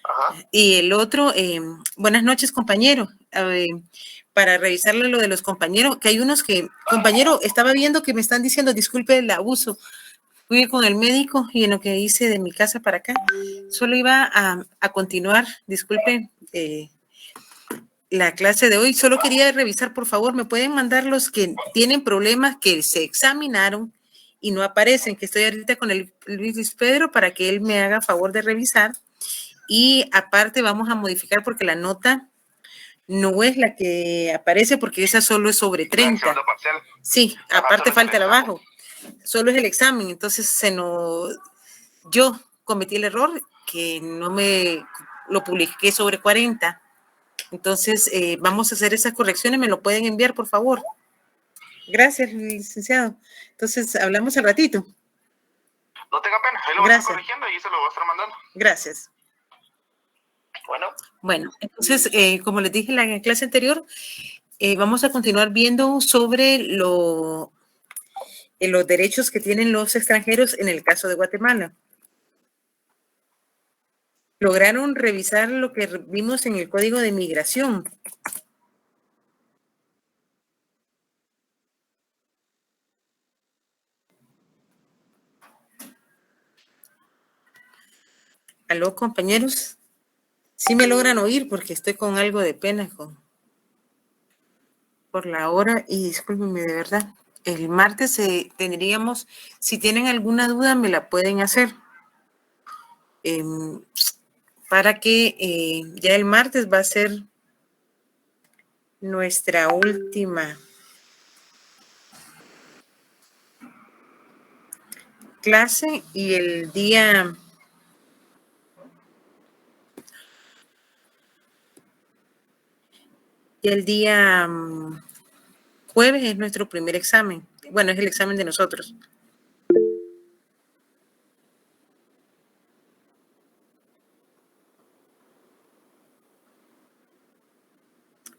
Ajá. Y el otro, buenas noches, compañero. Para revisarle lo de los compañeros, que hay unos que, compañero, estaba viendo que me están diciendo, disculpe el abuso, fui con el médico y en lo que hice de mi casa para acá, solo iba a continuar, disculpe la clase de hoy, solo quería revisar, por favor, me pueden mandar los que tienen problemas que se examinaron y no aparecen, que estoy ahorita con el Luis Pedro para que él me haga favor de revisar. Y aparte vamos a modificar porque la nota no es la que aparece porque esa solo es sobre 30. Sí, aparte falta el abajo. Solo es el examen, entonces yo cometí el error que no me lo publiqué sobre 40. Entonces vamos a hacer esas correcciones, me lo pueden enviar, por favor. Gracias, licenciado. Entonces hablamos al ratito. No tenga pena, ahí lo voy a estar corrigiendo y se lo voy a estar mandando. Gracias. Bueno, entonces, como les dije en la clase anterior, vamos a continuar viendo sobre los derechos que tienen los extranjeros en el caso de Guatemala. Lograron revisar lo que vimos en el Código de Migración. ¿Aló, compañeros? Sí me logran oír porque estoy con algo de pena por la hora y discúlpenme de verdad. El martes tendríamos, si tienen alguna duda, me la pueden hacer. Para que ya el martes va a ser nuestra última clase y el día jueves es nuestro primer examen. Bueno, es el examen de nosotros.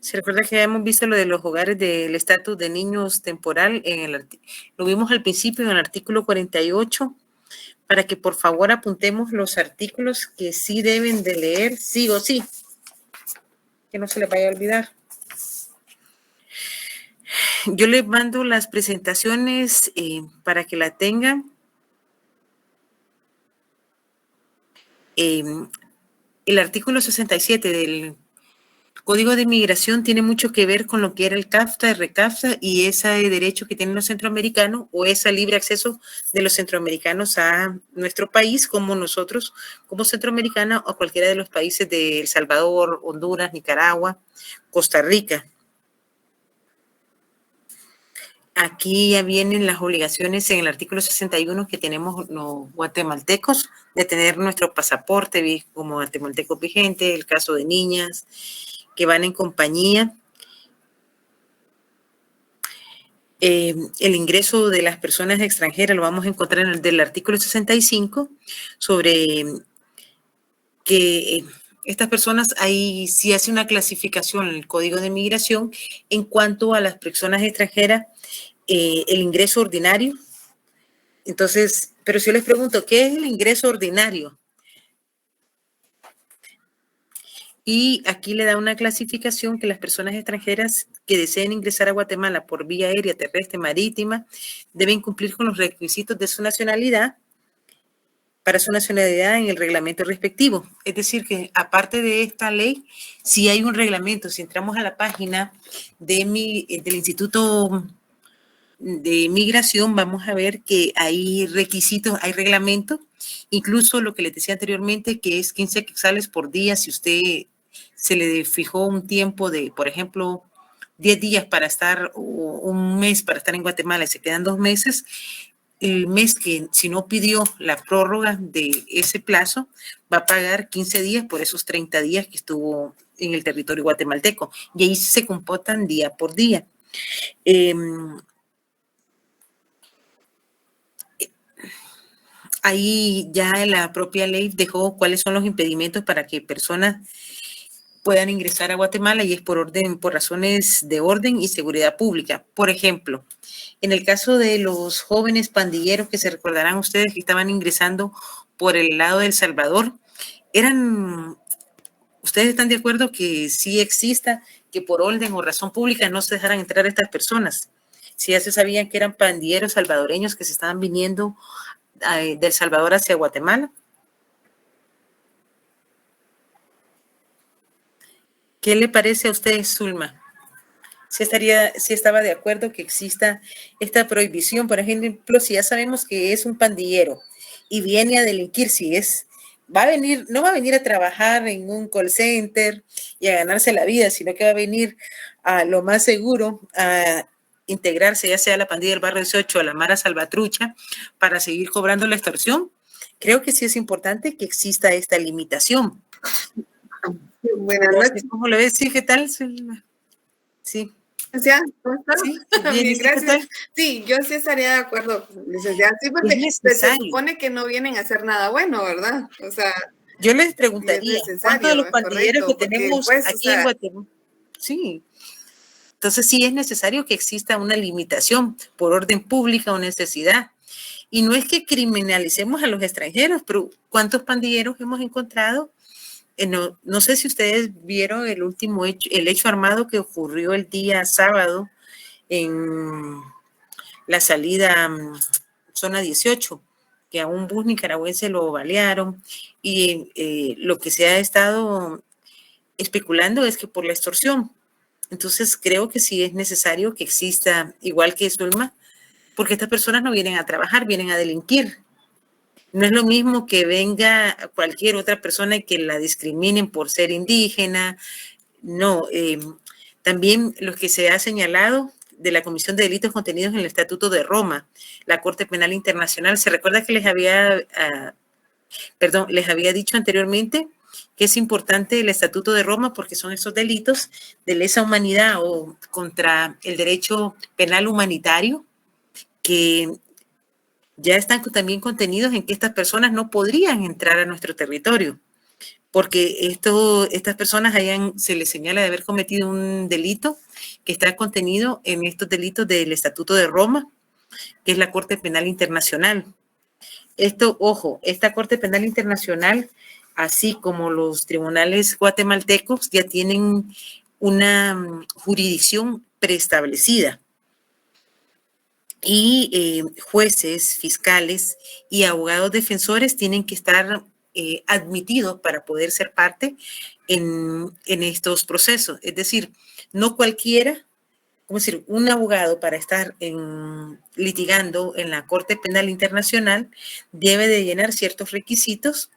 Se recuerda que ya hemos visto lo de los hogares del estatus de niños temporal, lo vimos al principio en el artículo 48, para que por favor apuntemos los artículos que sí deben de leer, sí o sí, que no se les vaya a olvidar. Yo les mando las presentaciones para que la tengan. El artículo 67 del Código de Migración tiene mucho que ver con lo que era el CAFTA, el RECAFTA y ese derecho que tienen los centroamericanos o ese libre acceso de los centroamericanos a nuestro país, como nosotros, como centroamericanos, o cualquiera de los países de El Salvador, Honduras, Nicaragua, Costa Rica. Aquí ya vienen las obligaciones en el artículo 61 que tenemos los guatemaltecos de tener nuestro pasaporte como guatemalteco vigente, el caso de niñas que van en compañía. El ingreso de las personas extranjeras lo vamos a encontrar en el del artículo 65 sobre que estas personas, ahí sí hace una clasificación en el Código de Migración en cuanto a las personas extranjeras, el ingreso ordinario. Entonces, pero si yo les pregunto, ¿qué es el ingreso ordinario? Y aquí le da una clasificación que las personas extranjeras que deseen ingresar a Guatemala por vía aérea, terrestre, marítima, deben cumplir con los requisitos de su nacionalidad para su nacionalidad en el reglamento respectivo. Es decir, que aparte de esta ley, si hay un reglamento, si entramos a la página del Instituto de Migración, vamos a ver que hay requisitos, hay reglamentos, incluso lo que les decía anteriormente, que es 15 quetzales por día, si usted se le fijó un tiempo de, por ejemplo, 10 días para estar, o un mes para estar en Guatemala y se quedan 2 meses, el mes que si no pidió la prórroga de ese plazo, va a pagar 15 días por esos 30 días que estuvo en el territorio guatemalteco. Y ahí se computan día por día. Ahí ya la propia ley dejó cuáles son los impedimentos para que personas puedan ingresar a Guatemala y es por razones de orden y seguridad pública. Por ejemplo, en el caso de los jóvenes pandilleros que se recordarán ustedes que estaban ingresando por el lado de El Salvador, eran ¿Ustedes están de acuerdo que sí exista, que por orden o razón pública no se dejaran entrar a estas personas? Si ya se sabían que eran pandilleros salvadoreños que se estaban viniendo del Salvador hacia Guatemala. ¿Qué le parece a usted, Zulma? Si estaba de acuerdo que exista esta prohibición, por ejemplo, si ya sabemos que es un pandillero y viene a delinquir, no va a venir a trabajar en un call center y a ganarse la vida, sino que va a venir a lo más seguro a integrarse, ya sea a la pandilla del barrio 18 o a la Mara Salvatrucha, para seguir cobrando la extorsión. Creo que sí es importante que exista esta limitación. Buenas noches. ¿Cómo lo ves? Sí, ¿qué tal? Sí. Licenciada, ¿cómo está? Sí, bien, gracias. Sí, yo sí estaría de acuerdo, licenciada. Sí, porque se supone que no vienen a hacer nada bueno, ¿verdad? O sea, yo les preguntaría, ¿cuántos de los pandilleros que tenemos pues, aquí en Guatemala? Sí. Entonces sí es necesario que exista una limitación por orden pública o necesidad. Y no es que criminalicemos a los extranjeros, pero ¿cuántos pandilleros hemos encontrado? No sé si ustedes vieron el hecho armado que ocurrió el día sábado en la salida zona 18, que a un bus nicaragüense lo balearon, y lo que se ha estado especulando es que por la extorsión. Entonces creo que sí es necesario que exista, igual que Zulma, porque estas personas no vienen a trabajar, vienen a delinquir. No es lo mismo que venga cualquier otra persona y que la discriminen por ser indígena. No, también lo que se ha señalado de la Comisión de Delitos Contenidos en el Estatuto de Roma, la Corte Penal Internacional. Se recuerda que les había dicho anteriormente que es importante el Estatuto de Roma porque son esos delitos de lesa humanidad o contra el derecho penal humanitario que ya están también contenidos en que estas personas no podrían entrar a nuestro territorio, porque estas personas se les señala de haber cometido un delito que está contenido en estos delitos del Estatuto de Roma, que es la Corte Penal Internacional. Esta Corte Penal Internacional, así como los tribunales guatemaltecos, ya tienen una jurisdicción preestablecida. Y jueces, fiscales y abogados defensores tienen que estar admitidos para poder ser parte en estos procesos. Es decir, no cualquiera, un abogado para estar litigando en la Corte Penal Internacional debe de llenar ciertos requisitos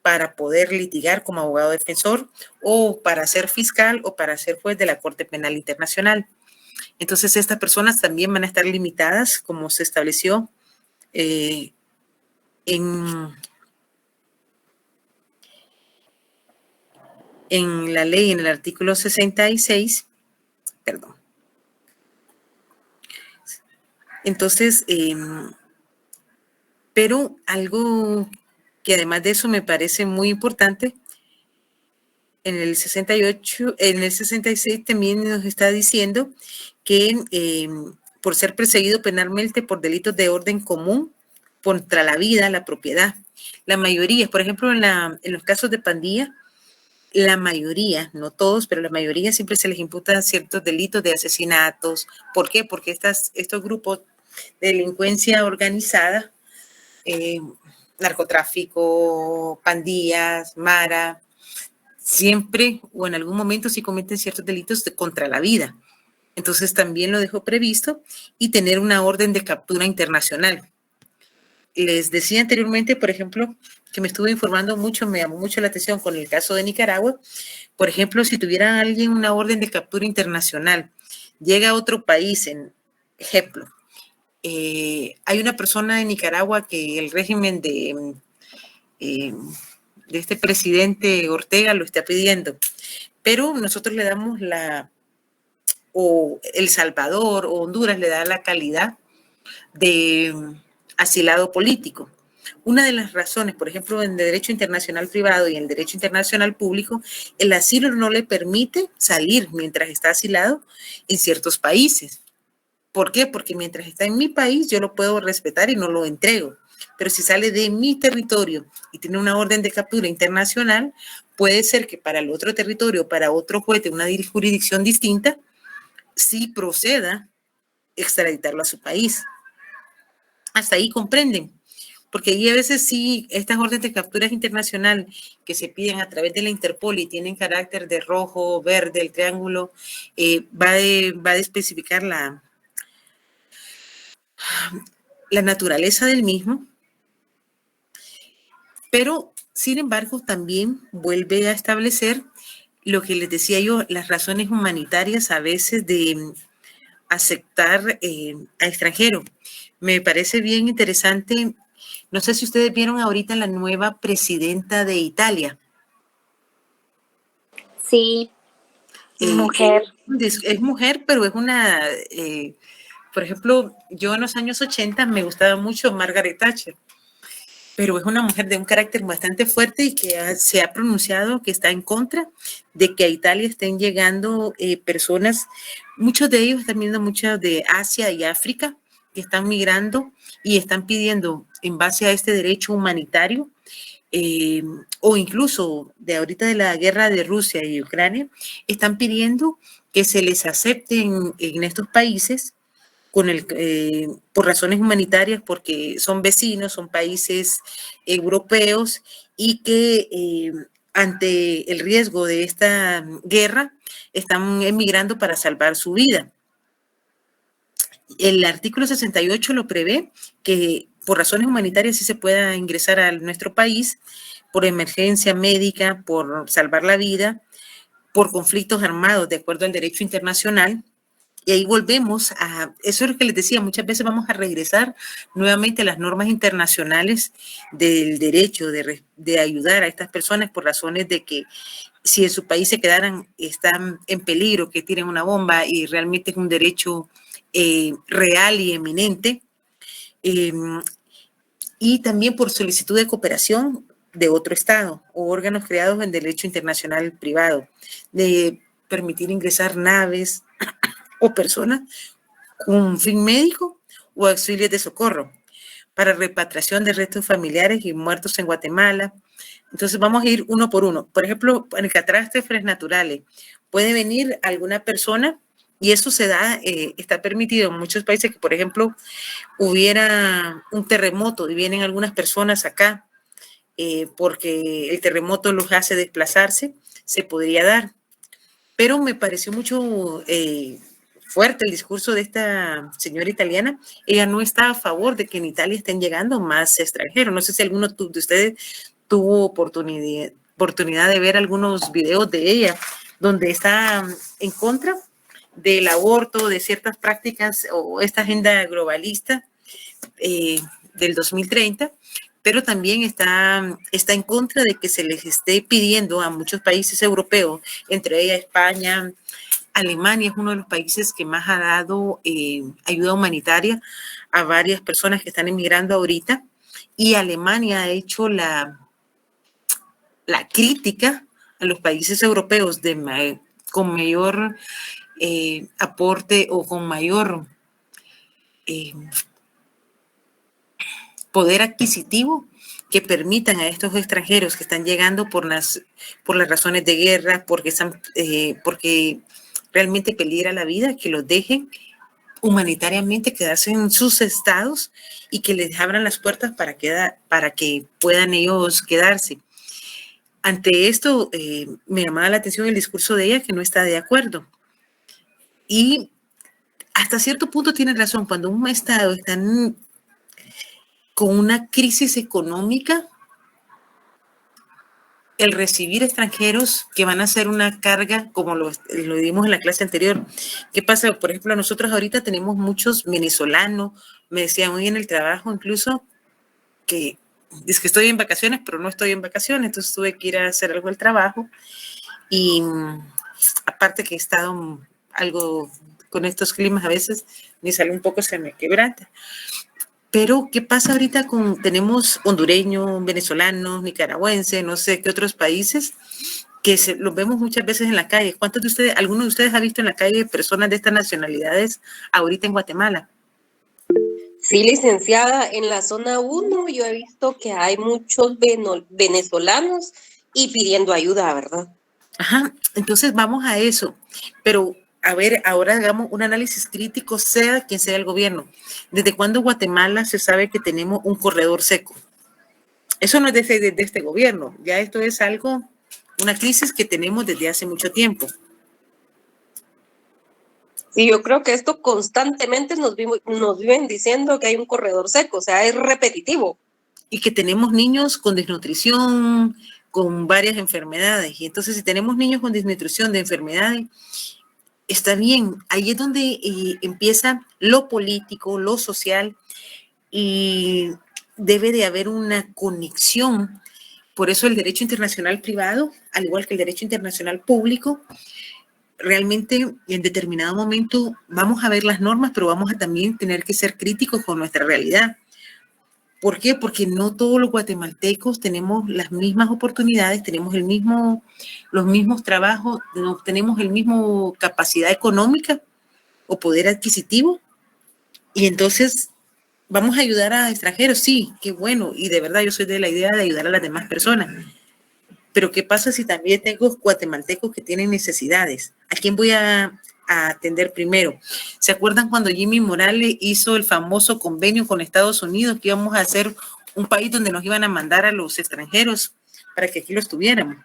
para poder litigar como abogado defensor o para ser fiscal o para ser juez de la Corte Penal Internacional. Entonces, estas personas también van a estar limitadas, como se estableció en la ley, en el artículo 66, perdón. Entonces, pero algo que además de eso me parece muy importante, en el 66 también nos está diciendo que por ser perseguido penalmente por delitos de orden común contra la vida, la propiedad, la mayoría, por ejemplo, en los casos de pandilla, la mayoría, no todos, pero la mayoría siempre se les imputan ciertos delitos de asesinatos. ¿Por qué? Porque estos grupos de delincuencia organizada, narcotráfico, pandillas, mara, siempre o en algún momento sí cometen ciertos delitos contra la vida. Entonces también lo dejó previsto y tener una orden de captura internacional. Les decía anteriormente, por ejemplo, que me estuve informando mucho, me llamó mucho la atención con el caso de Nicaragua. Por ejemplo, si tuviera alguien una orden de captura internacional, llega a otro país, en ejemplo, hay una persona en Nicaragua que el régimen de este presidente Ortega lo está pidiendo, pero nosotros le damos o El Salvador o Honduras le da la calidad de asilado político. Una de las razones, por ejemplo, en el derecho internacional privado y en el derecho internacional público, el asilo no le permite salir mientras está asilado en ciertos países. ¿Por qué? Porque mientras está en mi país yo lo puedo respetar y no lo entrego. Pero si sale de mi territorio y tiene una orden de captura internacional, puede ser que para el otro territorio, para otro juez de una jurisdicción distinta, sí proceda extraditarlo a su país. Hasta ahí comprenden. Porque ahí a veces sí, estas órdenes de capturas internacional que se piden a través de la Interpol y tienen carácter de rojo, verde, el triángulo, va a especificar la naturaleza del mismo, pero sin embargo también vuelve a establecer lo que les decía yo, las razones humanitarias a veces de aceptar a extranjeros. Me parece bien interesante. No sé si ustedes vieron ahorita la nueva presidenta de Italia. Sí, mujer. Es mujer, pero es una, por ejemplo, yo en los años 80 me gustaba mucho Margaret Thatcher, pero es una mujer de un carácter bastante fuerte y que se ha pronunciado que está en contra de que a Italia estén llegando personas, muchos de ellos están viendo muchas de Asia y África, que están migrando y están pidiendo en base a este derecho humanitario o incluso de ahorita de la guerra de Rusia y Ucrania, están pidiendo que se les acepten en estos países por razones humanitarias, porque son vecinos, son países europeos y que ante el riesgo de esta guerra están emigrando para salvar su vida. El artículo 68 lo prevé que por razones humanitarias sí se pueda ingresar a nuestro país por emergencia médica, por salvar la vida, por conflictos armados de acuerdo al derecho internacional. Y ahí volvemos a, eso es lo que les decía, muchas veces vamos a regresar nuevamente a las normas internacionales del derecho de ayudar a estas personas por razones de que si en su país se quedaran, están en peligro, que tienen una bomba y realmente es un derecho real y eminente. Y también por solicitud de cooperación de otro Estado o órganos creados en derecho internacional privado, de permitir ingresar naves o personas con un fin médico o auxilios de socorro para repatriación de restos familiares y muertos en Guatemala. Entonces vamos a ir uno por uno. Por ejemplo, en catástrofes naturales, puede venir alguna persona y eso se da, está permitido en muchos países que, por ejemplo, hubiera un terremoto y vienen algunas personas acá porque el terremoto los hace desplazarse, se podría dar. Pero me pareció mucho fuerte el discurso de esta señora italiana. Ella no está a favor de que en Italia estén llegando más extranjeros. No sé si alguno de ustedes tuvo oportunidad de ver algunos videos de ella donde está en contra del aborto, de ciertas prácticas o esta agenda globalista del 2030, pero también está en contra de que se les esté pidiendo a muchos países europeos, entre ellas España, Alemania es uno de los países que más ha dado ayuda humanitaria a varias personas que están emigrando ahorita, y Alemania ha hecho la crítica a los países europeos con mayor aporte o con mayor poder adquisitivo que permitan a estos extranjeros que están llegando por las razones de guerra, porque realmente peligra la vida, que los dejen humanitariamente quedarse en sus estados y que les abran las puertas para que puedan ellos quedarse. Ante esto, me llamaba la atención el discurso de ella, que no está de acuerdo. Y hasta cierto punto tiene razón, cuando un estado está con una crisis económica, el recibir extranjeros que van a ser una carga, como lo dimos en la clase anterior. ¿Qué pasa? Por ejemplo, nosotros ahorita tenemos muchos venezolanos, me decían hoy en el trabajo incluso que es que estoy en vacaciones, pero no estoy en vacaciones, entonces tuve que ir a hacer algo del trabajo y aparte que he estado algo con estos climas a veces, mi salud un poco se me quebranta. Pero, ¿qué pasa ahorita tenemos hondureños, venezolanos, nicaragüenses, no sé qué otros países, que los vemos muchas veces en la calle? ¿Alguno de ustedes ha visto en la calle personas de estas nacionalidades ahorita en Guatemala? Sí, licenciada, en la zona 1 yo he visto que hay muchos venezolanos y pidiendo ayuda, ¿verdad? Ajá, entonces vamos a eso. Pero, a ver, ahora hagamos un análisis crítico, sea quien sea el gobierno. ¿Desde cuándo Guatemala se sabe que tenemos un corredor seco? Eso no es de este gobierno, ya esto es algo, una crisis que tenemos desde hace mucho tiempo. Sí, yo creo que esto constantemente nos viven diciendo que hay un corredor seco, o sea, es repetitivo. Y que tenemos niños con desnutrición, con varias enfermedades. Y entonces, si tenemos niños con desnutrición de enfermedades, está bien. Ahí es donde empieza lo político, lo social, y debe de haber una conexión. Por eso el derecho internacional privado, al igual que el derecho internacional público, realmente en determinado momento vamos a ver las normas, pero vamos a también tener que ser críticos con nuestra realidad. ¿Por qué? Porque no todos los guatemaltecos tenemos las mismas oportunidades, tenemos los mismos trabajos, no tenemos el mismo capacidad económica o poder adquisitivo. Y entonces, ¿vamos a ayudar a extranjeros? Sí, qué bueno. Y de verdad yo soy de la idea de ayudar a las demás personas. Pero ¿qué pasa si también tengo guatemaltecos que tienen necesidades? ¿A quién voy a atender primero? ¿Se acuerdan cuando Jimmy Morales hizo el famoso convenio con Estados Unidos que íbamos a hacer un país donde nos iban a mandar a los extranjeros para que aquí los tuviéramos?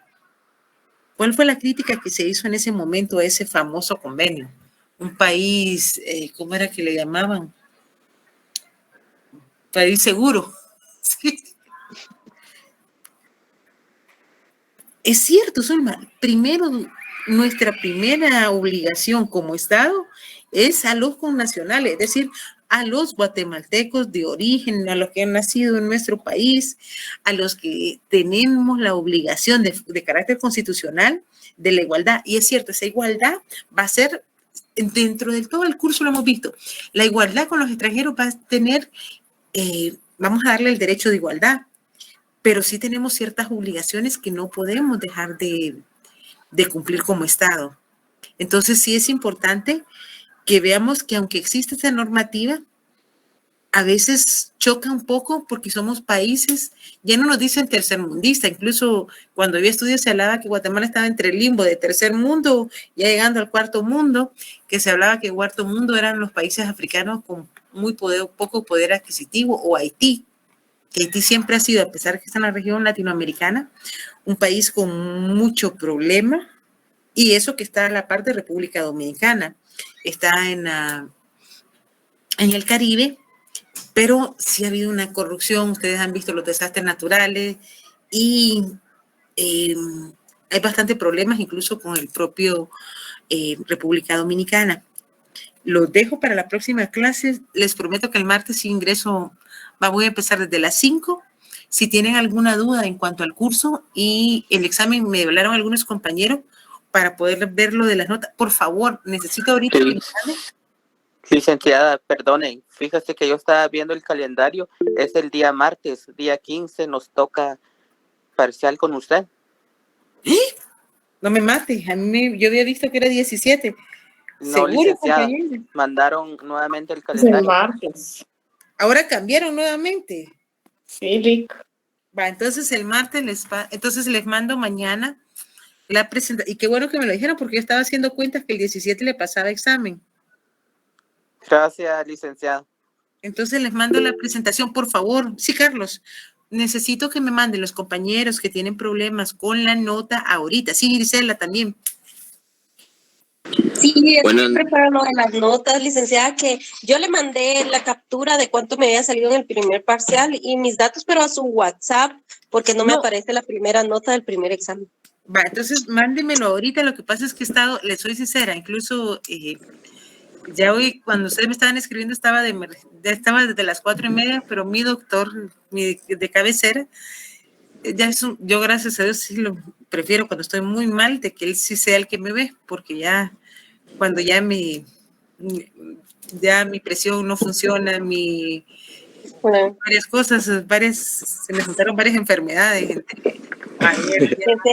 ¿Cuál fue la crítica que se hizo en ese momento a ese famoso convenio? Un país, ¿cómo era que le llamaban? País seguro. Sí. Es cierto, Zulma. Primero, nuestra primera obligación como Estado es a los connacionales, es decir, a los guatemaltecos de origen, a los que han nacido en nuestro país, a los que tenemos la obligación de carácter constitucional de la igualdad. Y es cierto, esa igualdad va a ser, dentro de todo el curso lo hemos visto, la igualdad con los extranjeros va a tener, vamos a darle el derecho de igualdad, pero sí tenemos ciertas obligaciones que no podemos dejar de cumplir como Estado. Entonces sí es importante que veamos que aunque existe esta normativa, a veces choca un poco porque somos países, ya no nos dicen tercermundista, incluso cuando había estudios se hablaba que Guatemala estaba entre el limbo de tercer mundo, ya llegando al cuarto mundo, que se hablaba que el cuarto mundo eran los países africanos con poco poder adquisitivo, o Haití, que Haití siempre ha sido, a pesar de que está en la región latinoamericana, un país con mucho problema, y eso que está en la parte de República Dominicana, está en el Caribe, pero sí ha habido una corrupción, ustedes han visto los desastres naturales, y hay bastante problemas incluso con el propio República Dominicana. Los dejo para la próxima clase, les prometo que el martes sí ingreso. Voy a empezar desde las 5. Si tienen alguna duda en cuanto al curso y el examen, me hablaron algunos compañeros para poder ver lo de las notas. Por favor, necesito ahorita. Sí. Licenciada, perdone, fíjese que yo estaba viendo el calendario, es el día martes, día 15, nos toca parcial con usted. No me mate, yo había visto que era 17. No, ¿Seguro, licenciada, compañero? mandaron nuevamente el calendario. El martes. Ahora cambiaron nuevamente. Sí, Rick. Va, entonces el martes les mando mañana la presentación. Y qué bueno que me lo dijeron porque yo estaba haciendo cuentas que el 17 le pasaba examen. Gracias, licenciada. Entonces les mando la presentación, por favor. Sí, Carlos, necesito que me manden los compañeros que tienen problemas con la nota ahorita. Sí, Grisela también. Sí, estoy preparando las notas, licenciada, que yo le mandé la captura de cuánto me había salido en el primer parcial y mis datos, pero a su WhatsApp, porque no me aparece la primera nota del primer examen. Va, entonces mándemelo ahorita. Lo que pasa es que les soy sincera, incluso ya hoy, cuando ustedes me estaban escribiendo, estaba desde las 4:30, pero mi doctor, de cabecera, yo gracias a Dios sí lo prefiero cuando estoy muy mal, de que él sí sea el que me ve, porque ya cuando ya mi presión no funciona, varias cosas, se me juntaron varias enfermedades.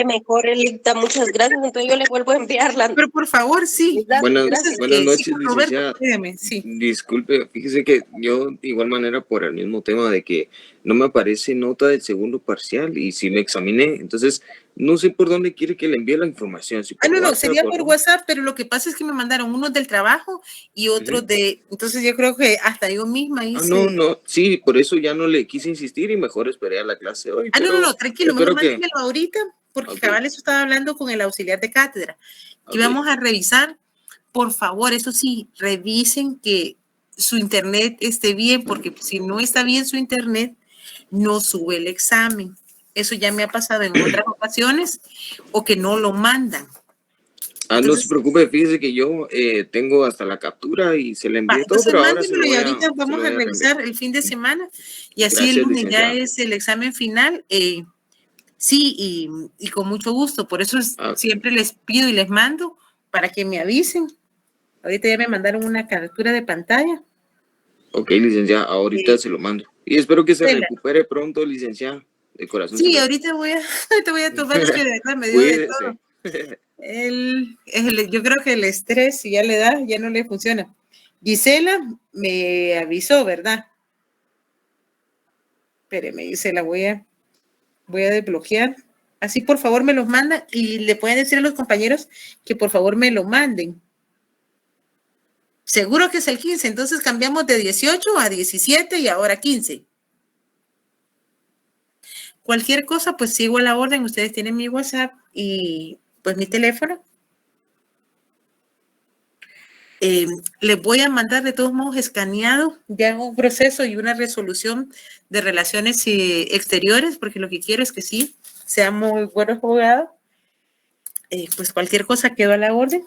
Mejor, Elita, muchas gracias. Entonces yo le vuelvo a enviarla. Pero por favor, sí. Buenas noches, Roberto, licenciada. dígame, sí. Disculpe, fíjese que yo de igual manera por el mismo tema de que no me aparece nota del segundo parcial y si me examiné, entonces no sé por dónde quiere que le envíe la información. Si por no, WhatsApp, sería por no. WhatsApp, pero lo que pasa es que me mandaron unos del trabajo y otros de, entonces yo creo que hasta yo misma hice. No, sí, por eso ya no le quise insistir y mejor esperé a la clase hoy. No, tranquilo, mejor que... mándenmelo ahorita, porque cabal eso estaba hablando con el auxiliar de cátedra. Y vamos a revisar, por favor, eso sí, revisen que su internet esté bien, porque si no está bien su internet, no sube el examen. Eso ya me ha pasado en otras ocasiones, o que no lo mandan. Entonces, no se preocupe, fíjese que yo tengo hasta la captura y se le envié todo, pero ahora y ahorita vamos a revisar el fin de semana y así gracias, el lunes licenciado. Ya es el examen final. Sí, y con mucho gusto. Por eso siempre les pido y les mando para que me avisen. Ahorita ya me mandaron una captura de pantalla. Ok, licenciada, ahorita se lo mando. Y espero que se recupere pronto, licenciada, de corazón. Sí, ahorita voy a tomar, es que de verdad me dio de todo. Yo creo que el estrés, si ya le da, ya no le funciona. Gisela me avisó, ¿verdad? Espéreme, Gisela, voy a desbloquear. Así, por favor, me los mandan y le pueden decir a los compañeros que por favor me lo manden. Seguro que es el 15, entonces cambiamos de 18 a 17 y ahora 15. Cualquier cosa, pues sigo a la orden. Ustedes tienen mi WhatsApp y pues mi teléfono. Les voy a mandar de todos modos escaneado ya un proceso y una resolución de relaciones exteriores, porque lo que quiero es que sí, sean muy buenos abogados. Pues cualquier cosa quedó a la orden.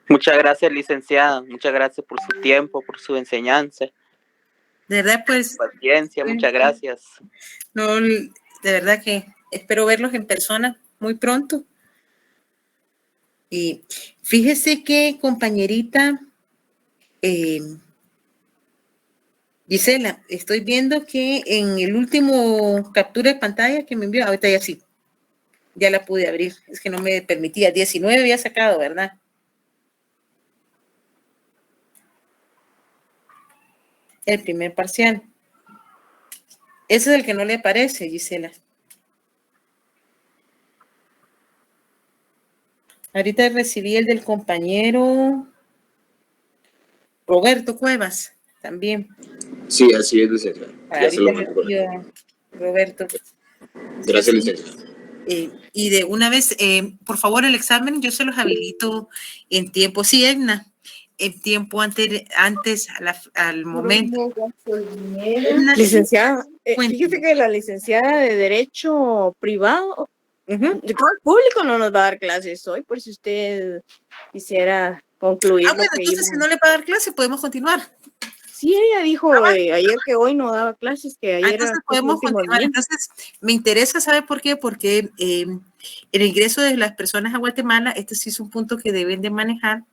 Muchas gracias, licenciada. Muchas gracias por su tiempo, por su enseñanza. De verdad, pues. Paciencia, muchas gracias. No, de verdad que espero verlos en persona muy pronto. Y fíjese que, compañerita Gisela, estoy viendo que en el último captura de pantalla que me envió, ahorita ya sí, ya la pude abrir, es que no me permitía, 19 había sacado, ¿verdad? El primer parcial. Ese es el que no le aparece, Gisela. Ahorita recibí el del compañero Roberto Cuevas, también. Sí, así es, licenciado. Ya se lo mando. Roberto. Gracias, licenciado. Y de una vez, por favor, el examen yo se los habilito en tiempo, sí, Edna, en tiempo antes al momento. Licenciada, fíjese que la licenciada de Derecho Privado, el público no nos va a dar clases hoy, por si usted quisiera concluir. Bueno, entonces si no le va a dar clase, podemos continuar. Sí, ella dijo ayer que hoy no daba clases, que ayer entonces podemos continuar. Entonces, me interesa saber por qué, porque el ingreso de las personas a Guatemala, este sí es un punto que deben de manejar.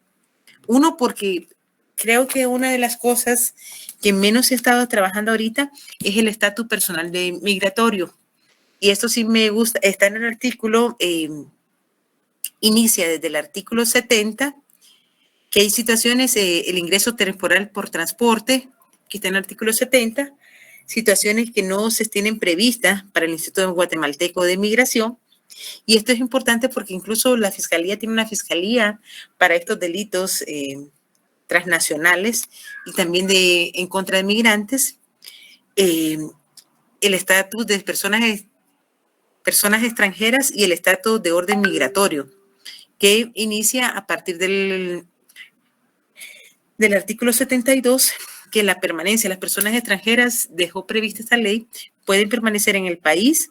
Uno, porque creo que una de las cosas que menos he estado trabajando ahorita es el estatus personal de migratorio. Y esto sí me gusta, está en el artículo, inicia desde el artículo 70, que hay situaciones, el ingreso temporal por transporte, que está en el artículo 70, situaciones que no se tienen previstas para el Instituto Guatemalteco de Migración. Y esto es importante porque incluso la Fiscalía tiene una fiscalía para estos delitos transnacionales y también en contra de migrantes. El estatus de personas extranjeras y el estatus de orden migratorio, que inicia a partir del artículo 72, que la permanencia de las personas extranjeras dejó prevista esta ley, pueden permanecer en el país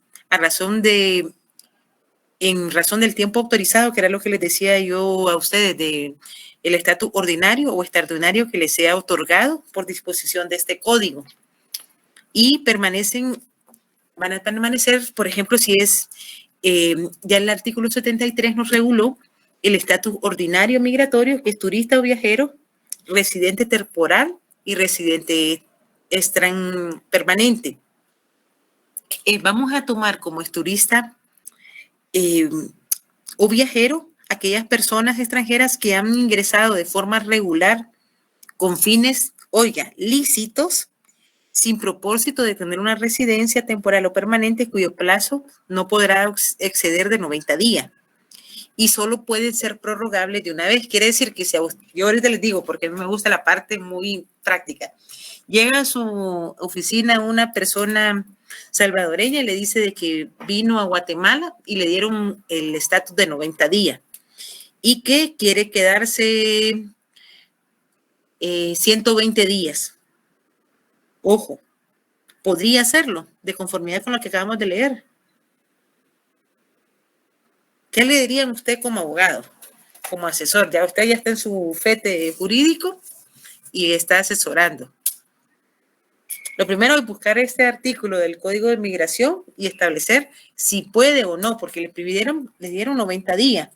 en razón del tiempo autorizado, que era lo que les decía yo a ustedes, de el estatus ordinario o extraordinario que les sea otorgado por disposición de este código. Y van a permanecer, por ejemplo, si es, ya el artículo 73 nos reguló el estatus ordinario migratorio, que es turista o viajero, residente temporal y residente permanente. Vamos a tomar como turista o viajero aquellas personas extranjeras que han ingresado de forma regular con fines, lícitos, sin propósito de tener una residencia temporal o permanente cuyo plazo no podrá exceder de 90 días. Y solo puede ser prorrogable de una vez. Quiere decir que si yo ahorita les digo, porque a mí me gusta la parte muy práctica, llega a su oficina una persona salvadoreña y le dice de que vino a Guatemala y le dieron el estatus de 90 días y que quiere quedarse 120 días. Ojo, podría hacerlo de conformidad con lo que acabamos de leer. ¿Qué le dirían usted como abogado, como asesor? Ya usted ya está en su fete jurídico y está asesorando. Lo primero es buscar este artículo del Código de Migración y establecer si puede o no, porque le dieron 90 días.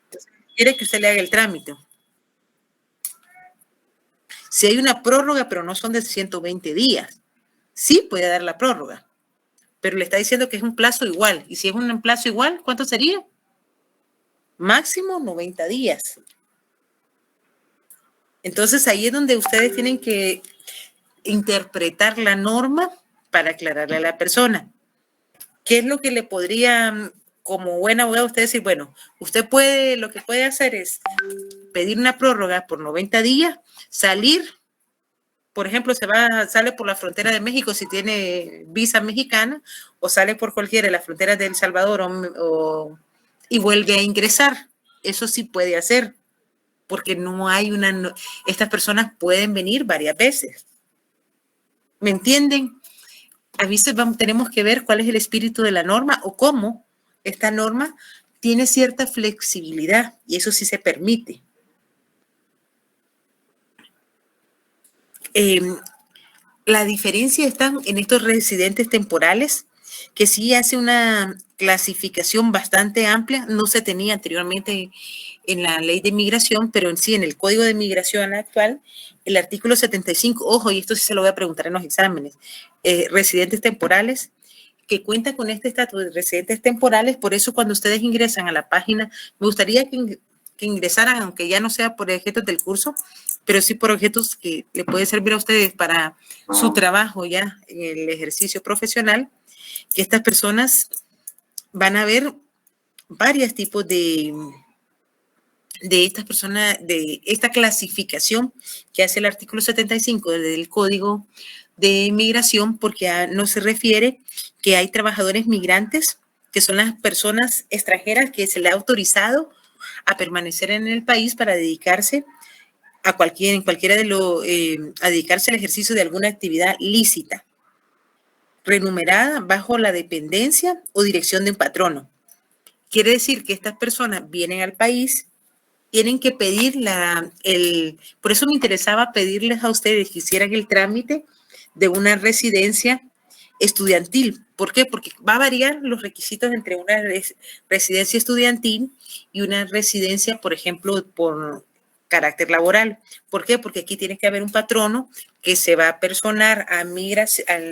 Entonces, quiere que usted le haga el trámite. Si hay una prórroga, pero no son de 120 días, sí puede dar la prórroga, pero le está diciendo que es un plazo igual. Y si es un plazo igual, ¿cuánto sería? Máximo 90 días. Entonces, ahí es donde ustedes tienen que interpretar la norma para aclararle a la persona. ¿Qué es lo que le podría, como buen abogado, usted decir? Bueno, usted puede, lo que puede hacer es pedir una prórroga por 90 días, salir, por ejemplo, sale por la frontera de México si tiene visa mexicana, o sale por cualquiera de las fronteras de El Salvador y vuelve a ingresar. Eso sí puede hacer, porque no hay estas personas pueden venir varias veces. ¿Me entienden? A veces tenemos que ver cuál es el espíritu de la norma o cómo esta norma tiene cierta flexibilidad, y eso sí se permite. La diferencia está en estos residentes temporales, que sí hace una clasificación bastante amplia. No se tenía anteriormente en la ley de migración, pero en sí en el Código de Migración actual, el artículo 75, ojo, y esto sí se lo voy a preguntar en los exámenes, residentes temporales, que cuenta con este estatus de residentes temporales. Por eso cuando ustedes ingresan a la página, me gustaría que ingresaran, aunque ya no sea por objetos del curso, pero sí por objetos que le puede servir a ustedes para su trabajo ya en el ejercicio profesional, que estas personas van a ver varios tipos de estas personas, de esta clasificación que hace el artículo 75 del Código de Migración, porque no se refiere que hay trabajadores migrantes, que son las personas extranjeras que se le ha autorizado a permanecer en el país para dedicarse a a dedicarse al ejercicio de alguna actividad lícita, remunerada bajo la dependencia o dirección de un patrono. Quiere decir que estas personas vienen al país, tienen que pedir por eso me interesaba pedirles a ustedes que hicieran el trámite de una residencia estudiantil. ¿Por qué? Porque va a variar los requisitos entre una residencia estudiantil y una residencia, por ejemplo, por carácter laboral. ¿Por qué? Porque aquí tiene que haber un patrono que se va a personar al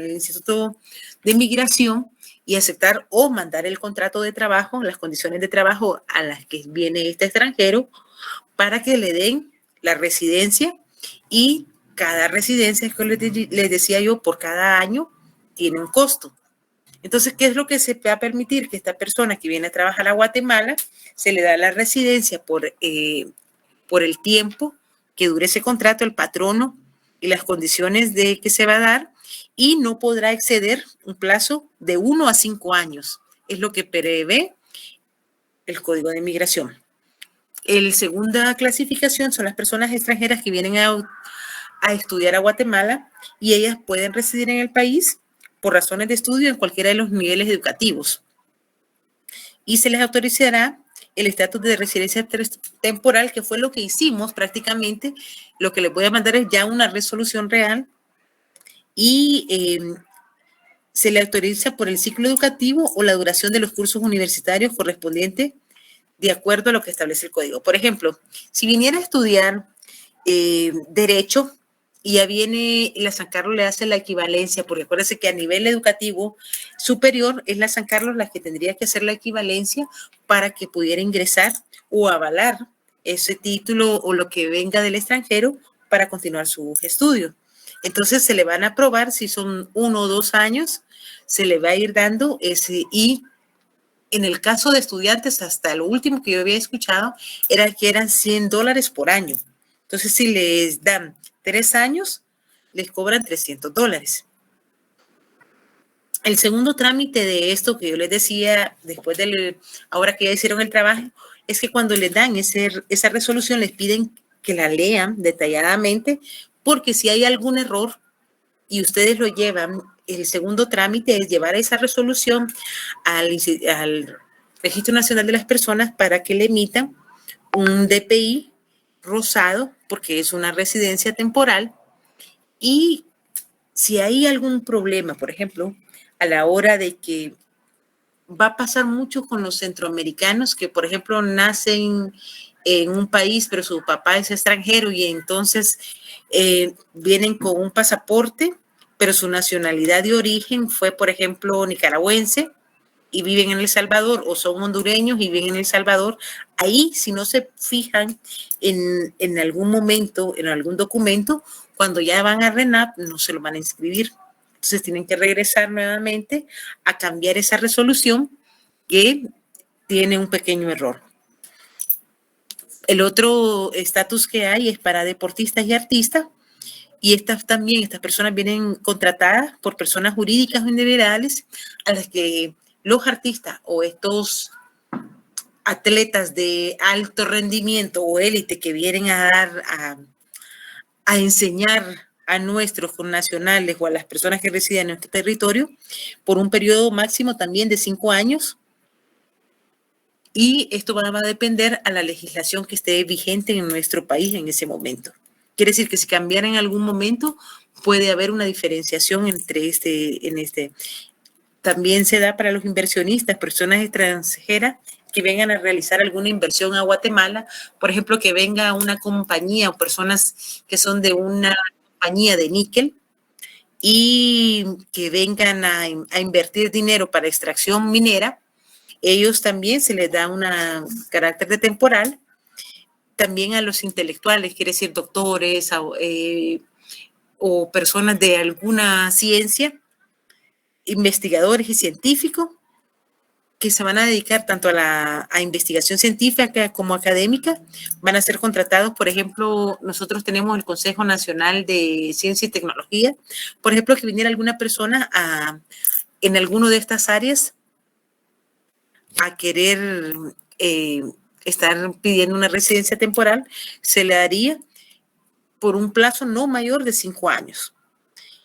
Instituto de Migración y aceptar o mandar el contrato de trabajo, las condiciones de trabajo a las que viene este extranjero, para que le den la residencia. Y cada residencia, es que les decía yo, por cada año tiene un costo. Entonces, ¿qué es lo que se va a permitir? Que esta persona que viene a trabajar a Guatemala se le da la residencia por el tiempo que dure ese contrato, el patrono y las condiciones de que se va a dar, y no podrá exceder un plazo de 1 a 5 años. Es lo que prevé el Código de Migración. La segunda clasificación son las personas extranjeras que vienen a estudiar a Guatemala, y ellas pueden residir en el país por razones de estudio en cualquiera de los niveles educativos. Y se les autorizará el estatus de residencia temporal, que fue lo que hicimos prácticamente. Lo que les voy a mandar es ya una resolución real, y se le autoriza por el ciclo educativo o la duración de los cursos universitarios correspondientes de acuerdo a lo que establece el código. Por ejemplo, si viniera a estudiar Derecho y ya viene la San Carlos, le hace la equivalencia, porque acuérdense que a nivel educativo superior es la San Carlos la que tendría que hacer la equivalencia para que pudiera ingresar o avalar ese título o lo que venga del extranjero para continuar sus estudios. Entonces se le van a aprobar, si son 1 o 2 años, se le va a ir dando ese, y en el caso de estudiantes, hasta lo último que yo había escuchado, era que eran $100 por año. Entonces, si les dan 3 años, les cobran $300. El segundo trámite de esto que yo les decía, después ahora que ya hicieron el trabajo, es que cuando les dan esa resolución, les piden que la lean detalladamente, porque si hay algún error y ustedes lo llevan, el segundo trámite es llevar esa resolución al Registro Nacional de las Personas para que le emitan un DPI rosado, porque es una residencia temporal, y si hay algún problema, por ejemplo, a la hora de que va a pasar mucho con los centroamericanos que, por ejemplo, nacen en un país, pero su papá es extranjero y entonces vienen con un pasaporte, pero su nacionalidad de origen fue, por ejemplo, nicaragüense y viven en El Salvador, o son hondureños y viven en El Salvador. Ahí, si no se fijan en algún momento, en algún documento, cuando ya van a RENAP, no se lo van a inscribir. Entonces tienen que regresar nuevamente a cambiar esa resolución que tiene un pequeño error. El otro estatus que hay es para deportistas y artistas, y estas personas vienen contratadas por personas jurídicas o individuales a las que los artistas o estos atletas de alto rendimiento o élite que vienen a enseñar a nuestros connacionales o a las personas que residen en nuestro territorio por un periodo máximo también de 5 años. Y esto va a depender a la legislación que esté vigente en nuestro país en ese momento. Quiere decir que si cambiara en algún momento, puede haber una diferenciación entre este. También se da para los inversionistas, personas extranjeras que vengan a realizar alguna inversión a Guatemala, por ejemplo, que venga una compañía o personas que son de una compañía de níquel y que vengan a invertir dinero para extracción minera. Ellos también se les da un carácter de temporal. También a los intelectuales, quiere decir doctores o personas de alguna ciencia, investigadores y científicos que se van a dedicar tanto a investigación científica como académica, van a ser contratados. Por ejemplo, nosotros tenemos el Consejo Nacional de Ciencia y Tecnología, por ejemplo, que viniera alguna persona en alguna de estas áreas a querer estar pidiendo una residencia temporal, se le daría por un plazo no mayor de 5 años.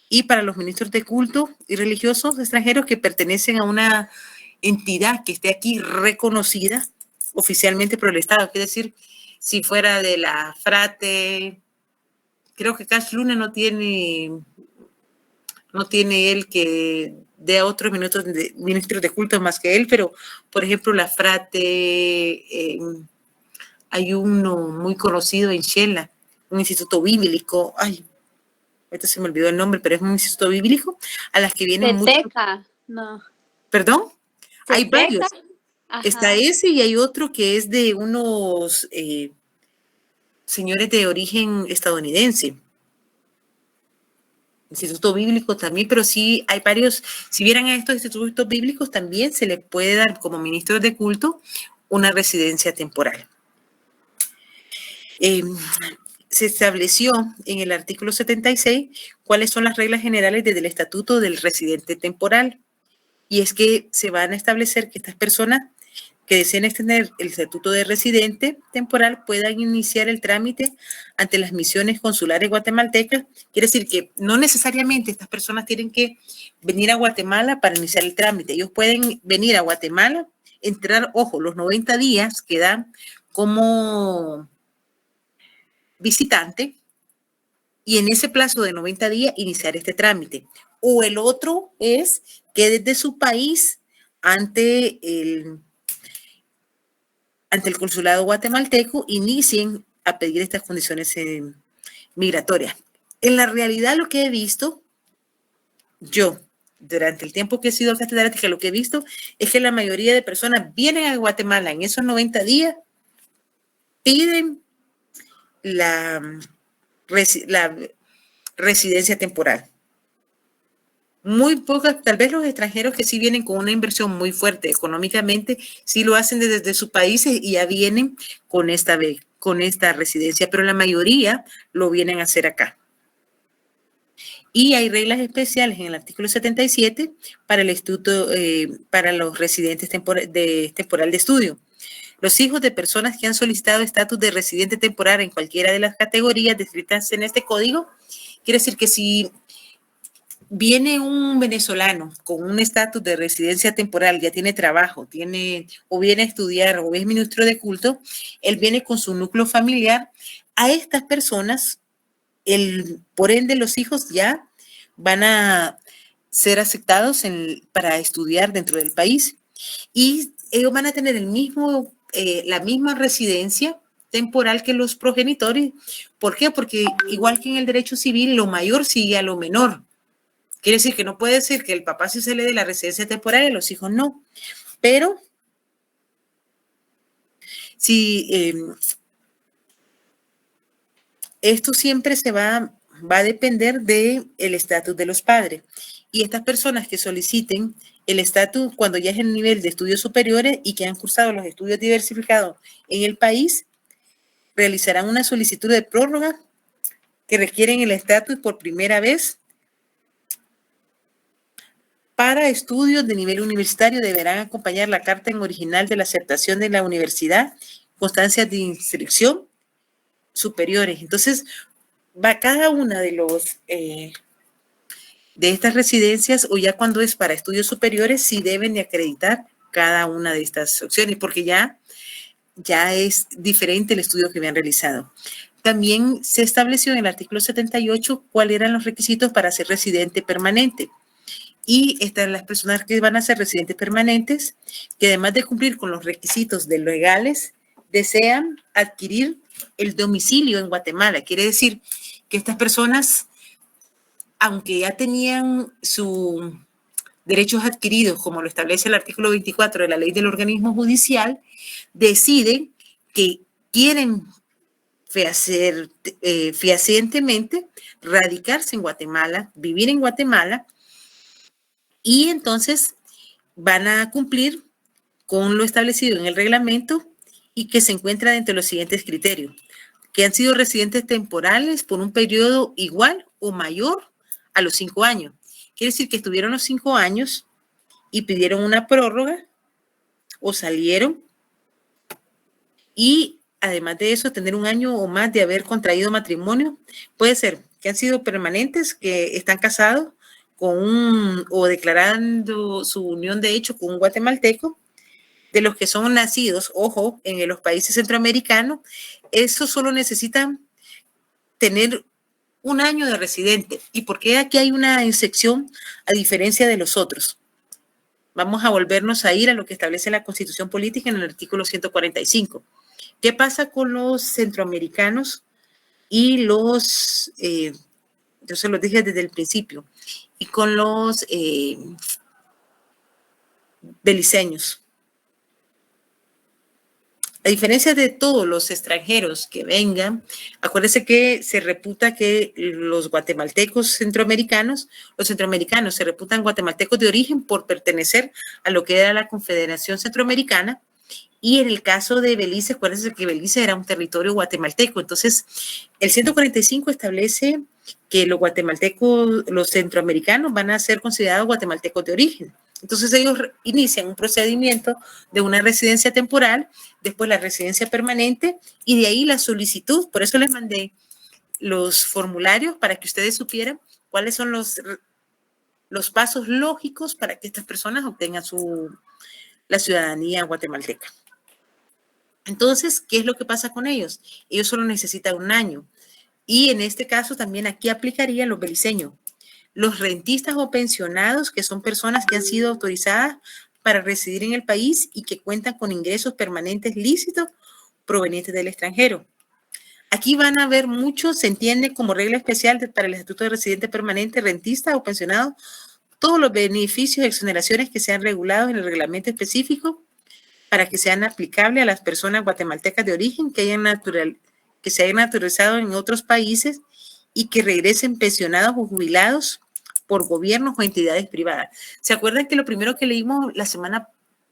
Y para los ministros de culto y religiosos extranjeros que pertenecen a una entidad que esté aquí reconocida oficialmente por el Estado, es decir, si fuera de la Frate, creo que Cash Luna no tiene él que dé a otros ministros de culto más que él, pero por ejemplo la Frate, hay uno muy conocido en Shela, un instituto bíblico, ahorita se me olvidó el nombre, pero es un instituto bíblico a las que vienen muchos. No. ¿Perdón? Hay varios. Ajá. Está ese y hay otro que es de unos señores de origen estadounidense. Instituto bíblico también, pero sí hay varios. Si vieran a estos institutos bíblicos, también se le puede dar como ministro de culto una residencia temporal. Se estableció en el artículo 76 cuáles son las reglas generales desde el estatuto del residente temporal. Y es que se van a establecer que estas personas que deseen extender el estatuto de residente temporal puedan iniciar el trámite ante las misiones consulares guatemaltecas. Quiere decir que no necesariamente estas personas tienen que venir a Guatemala para iniciar el trámite. Ellos pueden venir a Guatemala, entrar, ojo, los 90 días que dan como visitante y en ese plazo de 90 días iniciar este trámite. O el otro es que desde su país ante el consulado guatemalteco inicien a pedir estas condiciones migratorias. En la realidad, lo que he visto, yo, durante el tiempo que he sido catedrática, lo que he visto es que la mayoría de personas vienen a Guatemala en esos 90 días, piden residencia temporal. Muy pocas, tal vez los extranjeros que sí vienen con una inversión muy fuerte económicamente, sí lo hacen desde sus países y ya vienen con esta residencia, pero la mayoría lo vienen a hacer acá. Y hay reglas especiales en el artículo 77 para el instituto, para los residentes temporal de estudio. Los hijos de personas que han solicitado estatus de residente temporal en cualquiera de las categorías descritas en este código, quiere decir que si viene un venezolano con un estatus de residencia temporal, ya tiene trabajo, o viene a estudiar o es ministro de culto, él viene con su núcleo familiar. A estas personas, por ende, los hijos ya van a ser aceptados para estudiar dentro del país y ellos van a tener la misma residencia temporal que los progenitores. ¿Por qué? Porque igual que en el derecho civil, lo mayor sigue a lo menor. Quiere decir que no puede decir que el papá sí se le dé la residencia temporal y los hijos no. Pero si esto siempre va a depender del estatus de los padres. Y estas personas que soliciten el estatus cuando ya es el nivel de estudios superiores y que han cursado los estudios diversificados en el país, realizarán una solicitud de prórroga que requieren el estatus por primera vez. Para estudios de nivel universitario deberán acompañar la carta en original de la aceptación de la universidad, constancias de inscripción superiores. Entonces, cada una de estas residencias, o ya cuando es para estudios superiores, sí deben de acreditar cada una de estas opciones, porque ya es diferente el estudio que habían realizado. También se estableció en el artículo 78 cuáles eran los requisitos para ser residente permanente. Y están las personas que van a ser residentes permanentes, que además de cumplir con los requisitos de legales, desean adquirir el domicilio en Guatemala. Quiere decir que estas personas, aunque ya tenían sus derechos adquiridos, como lo establece el artículo 24 de la Ley del Organismo Judicial, deciden que quieren fehacientemente radicarse en Guatemala, vivir en Guatemala, y entonces van a cumplir con lo establecido en el reglamento y que se encuentra dentro de los siguientes criterios: que han sido residentes temporales por un periodo igual o mayor a los 5 años. Quiere decir que estuvieron los 5 años y pidieron una prórroga o salieron, y además de eso tener 1 año o más de haber contraído matrimonio. Puede ser que han sido permanentes, que están casados o declarando su unión de hecho con un guatemalteco. De los que son nacidos, ojo, en los países centroamericanos, eso solo necesitan tener 1 año de residente. ¿Y por qué aquí hay una excepción a diferencia de los otros? Vamos a volvernos a ir a lo que establece la Constitución Política en el artículo 145. ¿Qué pasa con los centroamericanos y yo se los dije desde el principio, y con los beliceños? A diferencia de todos los extranjeros que vengan, acuérdense que se reputa que los centroamericanos se reputan guatemaltecos de origen por pertenecer a lo que era la Confederación Centroamericana. Y en el caso de Belice, acuérdense que Belice era un territorio guatemalteco. Entonces, el 145 establece que los centroamericanos van a ser considerados guatemaltecos de origen. Entonces ellos inician un procedimiento de una residencia temporal, después la residencia permanente y de ahí la solicitud. Por eso les mandé los formularios para que ustedes supieran cuáles son los pasos lógicos para que estas personas obtengan la ciudadanía guatemalteca. Entonces, ¿qué es lo que pasa con ellos? Ellos solo necesitan 1 año. Y en este caso también aquí aplicarían los beliceños. Los rentistas o pensionados, que son personas que han sido autorizadas para residir en el país y que cuentan con ingresos permanentes lícitos provenientes del extranjero. Aquí van a ver muchos, se entiende como regla especial para el estatuto de residente permanente, rentista o pensionado, todos los beneficios y exoneraciones que sean regulados en el reglamento específico para que sean aplicables a las personas guatemaltecas de origen que se hayan naturalizado en otros países y que regresen pensionados o jubilados por gobiernos o entidades privadas. ¿Se acuerdan que lo primero que leímos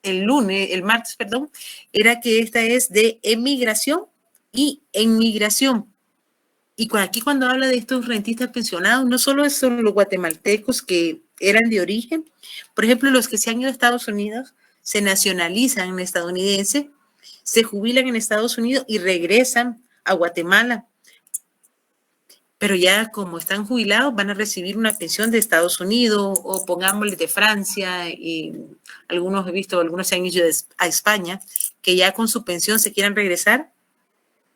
el martes, era que esta es de emigración y emigración? Y aquí cuando habla de estos rentistas pensionados, no solo son los guatemaltecos que eran de origen, por ejemplo, los que se han ido a Estados Unidos, se nacionalizan estadounidenses, se jubilan en Estados Unidos y regresan a Guatemala. Pero ya como están jubilados, van a recibir una pensión de Estados Unidos o pongámosle de Francia, y algunos he visto, algunos se han ido a España, que ya con su pensión se quieran regresar.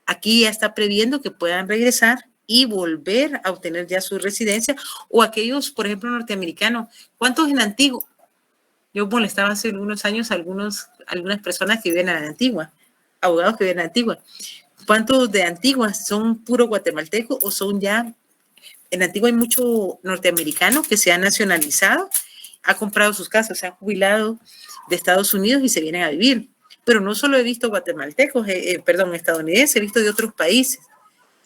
Aquí ya está previendo que puedan regresar y volver a obtener ya su residencia, o aquellos, por ejemplo, norteamericanos. ¿Cuántos en Antigua? Yo molestaba hace algunos años a algunas personas que viven en Antigua, abogados que viven en Antigua. ¿Cuántos de Antigua son puro guatemaltecos o son ya? En Antigua hay mucho norteamericano que se ha nacionalizado, ha comprado sus casas, se ha jubilado de Estados Unidos y se vienen a vivir. Pero no solo he visto guatemaltecos, estadounidenses, he visto de otros países.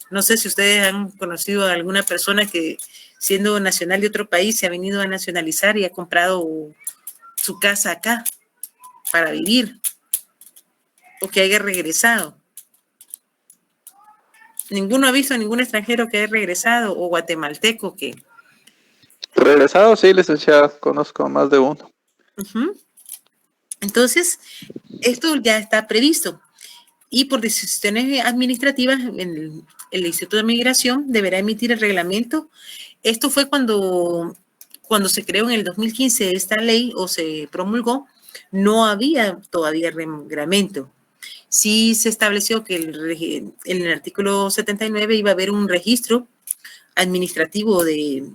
No sé si ustedes han conocido a alguna persona que, siendo nacional de otro país, se ha venido a nacionalizar y ha comprado su casa acá para vivir, o que haya regresado. Ninguno ha visto a ningún extranjero que haya regresado, o guatemalteco que... Regresado, sí, licenciada, conozco más de uno. Uh-huh. Entonces, esto ya está previsto. Y por decisiones administrativas, el Instituto de Migración deberá emitir el reglamento. Esto fue cuando se creó en el 2015 esta ley o se promulgó, no había todavía reglamento. Sí se estableció que en el artículo 79 iba a haber un registro administrativo de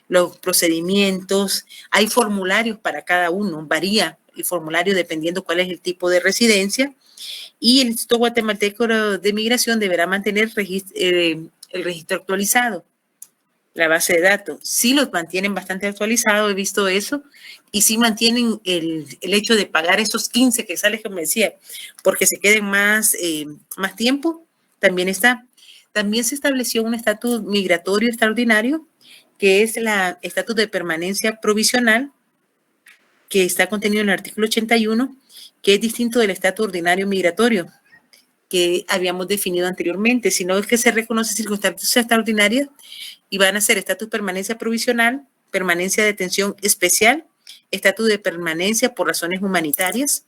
los procedimientos. Hay formularios para cada uno, varía el formulario dependiendo cuál es el tipo de residencia. Y el Instituto Guatemalteco de Migración deberá mantener el registro actualizado, la base de datos. Sí los mantienen bastante actualizado, he visto eso, y sí mantienen el hecho de pagar esos 15 que sale, como decía, porque se queden más tiempo, también está. También se estableció un estatus migratorio extraordinario, que es el estatus de permanencia provisional, que está contenido en el artículo 81, que es distinto del estatus ordinario migratorio que habíamos definido anteriormente, sino es que se reconoce circunstancias extraordinarias y van a ser estatus permanencia provisional, permanencia de detención especial, estatus de permanencia por razones humanitarias,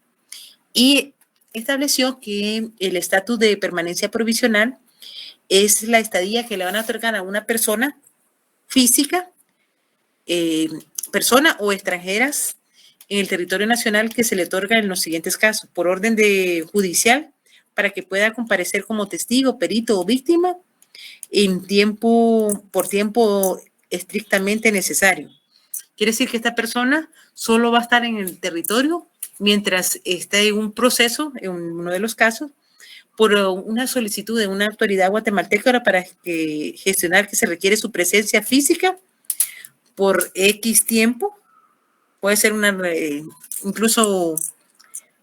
y estableció que el estatus de permanencia provisional es la estadía que le van a otorgar a una persona física, persona o extranjeras en el territorio nacional, que se le otorga en los siguientes casos: por orden de judicial, para que pueda comparecer como testigo, perito o víctima por tiempo estrictamente necesario. Quiere decir que esta persona solo va a estar en el territorio mientras esté en un proceso, en uno de los casos, por una solicitud de una autoridad guatemalteca para gestionar que se requiere su presencia física por X tiempo. Puede ser incluso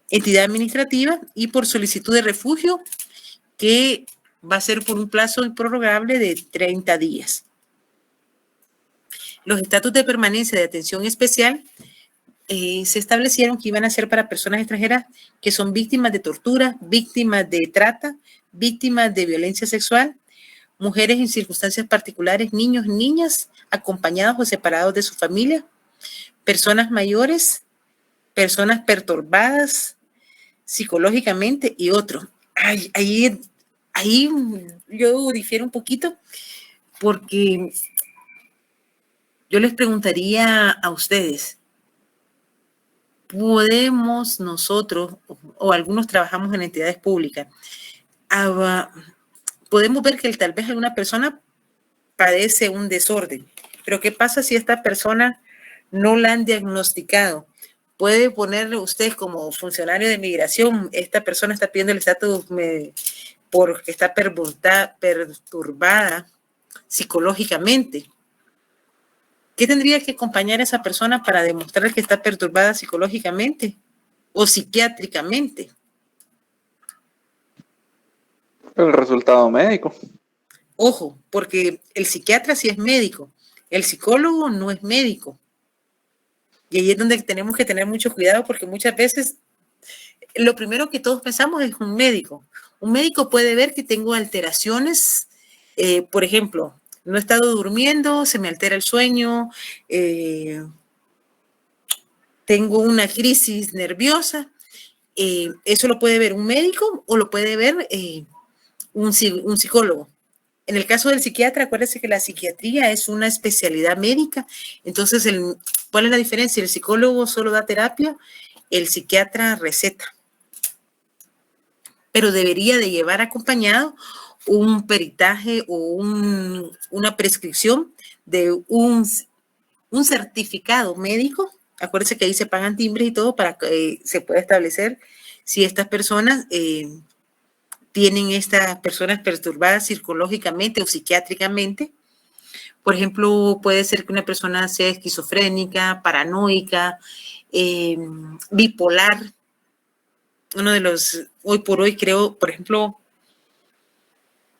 entidad administrativa, y por solicitud de refugio, que va a ser por un plazo improrrogable de 30 días. Los estatus de permanencia de atención especial se establecieron que iban a ser para personas extranjeras que son víctimas de tortura, víctimas de trata, víctimas de violencia sexual, mujeres en circunstancias particulares, niños, niñas, acompañados o separados de su familia, personas mayores, personas perturbadas psicológicamente y otros. Ahí yo difiero un poquito, porque yo les preguntaría a ustedes, ¿podemos nosotros, o algunos trabajamos en entidades públicas, podemos ver que tal vez alguna persona padece un desorden, pero qué pasa si esta persona no la han diagnosticado? Puede ponerle usted como funcionario de migración, esta persona está pidiendo el estatus porque está perturbada psicológicamente. ¿Qué tendría que acompañar a esa persona para demostrar que está perturbada psicológicamente o psiquiátricamente? El resultado médico. Ojo, porque el psiquiatra sí es médico, el psicólogo no es médico. Y ahí es donde tenemos que tener mucho cuidado porque muchas veces lo primero que todos pensamos es un médico. Un médico puede ver que tengo alteraciones, por ejemplo, no he estado durmiendo, se me altera el sueño, tengo una crisis nerviosa. Eso lo puede ver un médico o lo puede ver un psicólogo. En el caso del psiquiatra, acuérdense que la psiquiatría es una especialidad médica. Entonces, ¿cuál es la diferencia? El psicólogo solo da terapia, el psiquiatra receta. Pero debería de llevar acompañado un peritaje o una prescripción de un certificado médico. Acuérdense que ahí se pagan timbres y todo para que se pueda establecer si estas personas tienen estas personas perturbadas psicológicamente o psiquiátricamente. Por ejemplo, puede ser que una persona sea esquizofrénica, paranoica, bipolar. Uno de los, hoy por hoy creo, por ejemplo,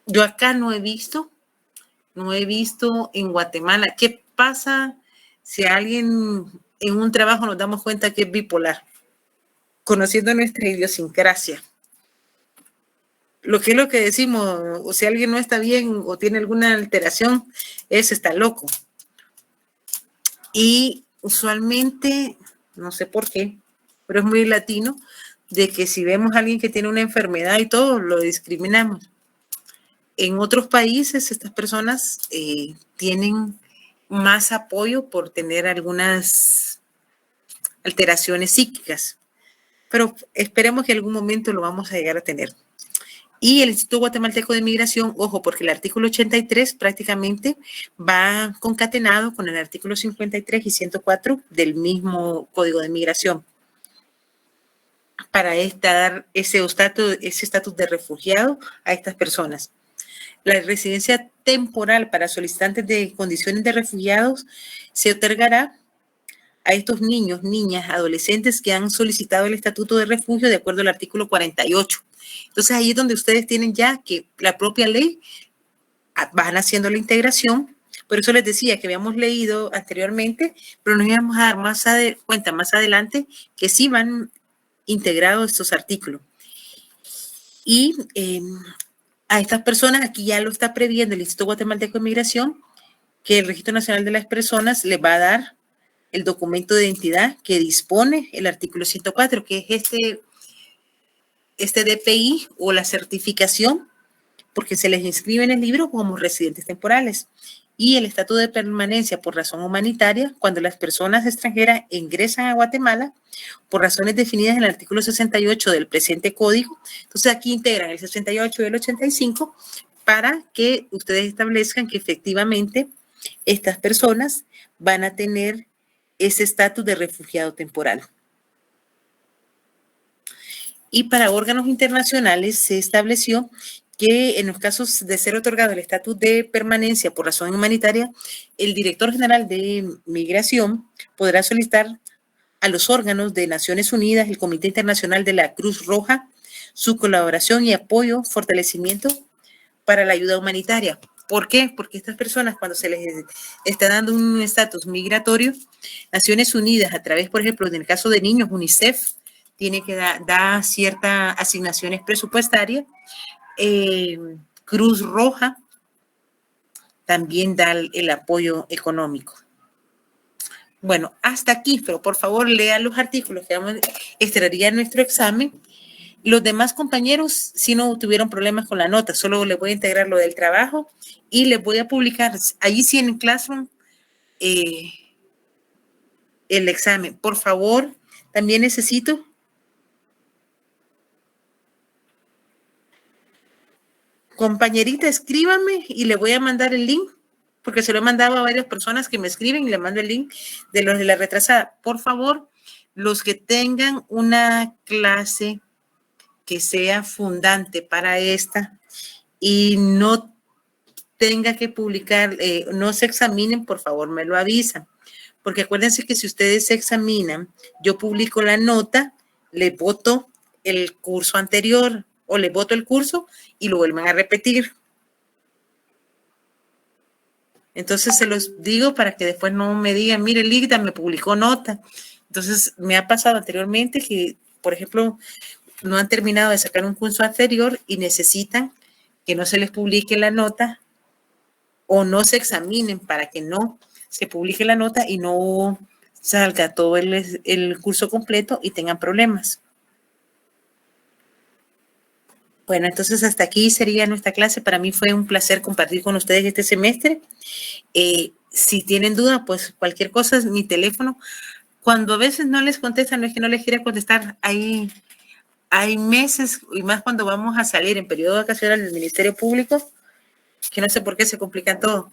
yo acá no he visto en Guatemala. ¿Qué pasa si alguien en un trabajo nos damos cuenta que es bipolar? Conociendo nuestra idiosincrasia. Lo que es lo que decimos, o si alguien no está bien o tiene alguna alteración, está loco. Y usualmente, no sé por qué, pero es muy latino, de que si vemos a alguien que tiene una enfermedad y todo, lo discriminamos. En otros países, estas personas tienen más apoyo por tener algunas alteraciones psíquicas. Pero esperemos que en algún momento lo vamos a llegar a tener. Y el Instituto Guatemalteco de Migración, ojo, porque el artículo 83 prácticamente va concatenado con el artículo 53 y 104 del mismo Código de Migración para dar ese estatus de refugiado a estas personas. La residencia temporal para solicitantes de condiciones de refugiados se otorgará a estos niños, niñas, adolescentes que han solicitado el estatuto de refugio de acuerdo al artículo 48. Entonces ahí es donde ustedes tienen ya que la propia ley van haciendo la integración. Por eso les decía que habíamos leído anteriormente, pero nos íbamos a dar cuenta más adelante que sí van integrados estos artículos. Y a estas personas, aquí ya lo está previendo el Instituto Guatemalteco de Migración, que el Registro Nacional de las Personas les va a dar el documento de identidad que dispone el artículo 104, que es este DPI o la certificación, porque se les inscribe en el libro como residentes temporales. Y el estatuto de permanencia por razón humanitaria, cuando las personas extranjeras ingresan a Guatemala por razones definidas en el artículo 68 del presente código. Entonces aquí integran el 68 y el 85 para que ustedes establezcan que efectivamente estas personas van a tener ese estatus de refugiado temporal. Y para órganos internacionales se estableció que en los casos de ser otorgado el estatus de permanencia por razón humanitaria, el director general de Migración podrá solicitar a los órganos de Naciones Unidas, el Comité Internacional de la Cruz Roja, su colaboración y apoyo, fortalecimiento para la ayuda humanitaria. ¿Por qué? Porque estas personas, cuando se les está dando un estatus migratorio, Naciones Unidas, a través, por ejemplo, en el caso de niños, UNICEF, tiene que dar ciertas asignaciones presupuestarias. Cruz Roja también da el apoyo económico. Bueno, hasta aquí, pero por favor lean los artículos que vamos a extraer en nuestro examen. Los demás compañeros sí no tuvieron problemas con la nota, solo les voy a integrar lo del trabajo y les voy a publicar allí sí en Classroom el examen. Por favor, también necesito compañerita, escríbame y le voy a mandar el link, porque se lo he mandado a varias personas que me escriben y le mando el link de los de la retrasada. Por favor, los que tengan una clase que sea fundante para esta y no tenga que publicar, no se examinen, por favor, me lo avisan. Porque acuérdense que si ustedes se examinan, yo publico la nota, les voto el curso anterior o les voto el curso y lo vuelven a repetir. Entonces se los digo para que después no me digan, mire, Ligda me publicó nota. Entonces me ha pasado anteriormente que, por ejemplo, no han terminado de sacar un curso anterior y necesitan que no se les publique la nota o no se examinen para que no se publique la nota y no salga todo el curso completo y tengan problemas. Bueno, entonces hasta aquí sería nuestra clase. Para mí fue un placer compartir con ustedes este semestre. Si tienen duda, pues cualquier cosa es mi teléfono. Cuando a veces no les contestan, no es que no les quiera contestar, hay meses, y más cuando vamos a salir en periodo vacacional del Ministerio Público, que no sé por qué se complican todo,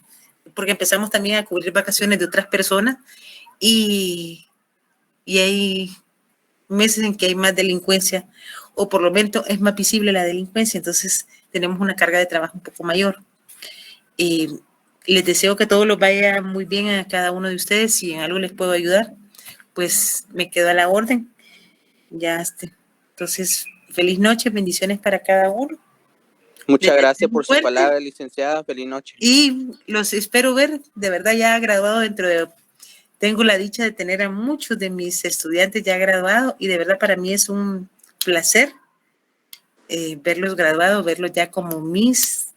porque empezamos también a cubrir vacaciones de otras personas y hay meses en que hay más delincuencia, o por lo menos es más visible la delincuencia, entonces tenemos una carga de trabajo un poco mayor. Les deseo que todo los vaya muy bien a cada uno de ustedes. Si en algo les puedo ayudar, pues me quedo a la orden. Entonces, feliz noche, bendiciones para cada uno. Muchas gracias por su palabra, licenciada. Feliz noche. Y los espero ver, de verdad, ya graduado tengo la dicha de tener a muchos de mis estudiantes ya graduados y de verdad para mí es un placer verlos graduados, verlos ya como mis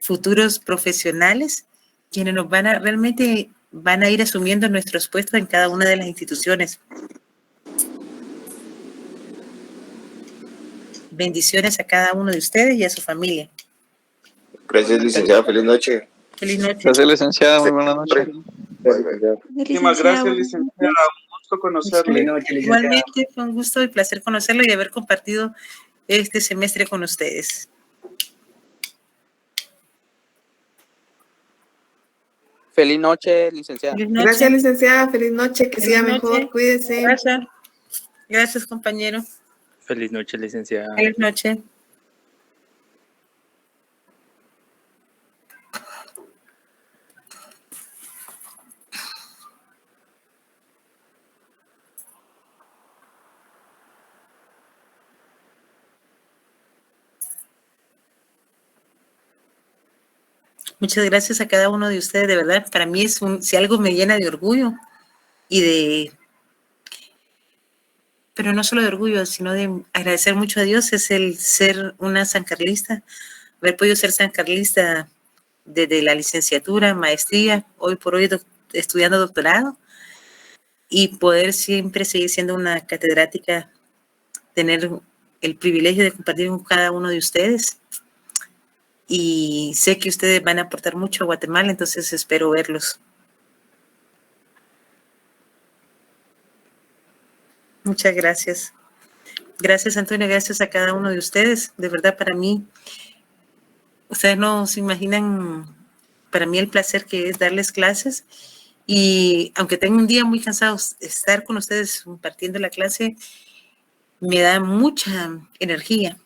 futuros profesionales, quienes realmente van a ir asumiendo nuestros puestos en cada una de las instituciones. Bendiciones a cada uno de ustedes y a su familia. Gracias, licenciada. Feliz noche. Feliz noche. Gracias, licenciada. Muy buena noche. Muchísimas gracias, licenciada. Un gusto conocerle. Igualmente, fue un gusto y placer conocerlo y haber compartido este semestre con ustedes. Feliz noche, licenciada. Feliz noche. Gracias, licenciada. Feliz noche. Que siga mejor. Cuídese. Gracias, compañero. Feliz noche, licenciada. Feliz noche. Muchas gracias a cada uno de ustedes, de verdad. Para mí si algo me llena de orgullo pero no solo de orgullo, sino de agradecer mucho a Dios, es el ser una sancarlista, haber podido ser sancarlista desde la licenciatura, maestría, hoy por hoy estudiando doctorado, y poder siempre seguir siendo una catedrática, tener el privilegio de compartir con cada uno de ustedes. Y sé que ustedes van a aportar mucho a Guatemala, entonces espero verlos. Muchas gracias. Gracias, Antonio, gracias a cada uno de ustedes. De verdad, para mí, ustedes no se imaginan, para mí el placer que es darles clases. Y aunque tengo un día muy cansado, estar con ustedes compartiendo la clase me da mucha energía.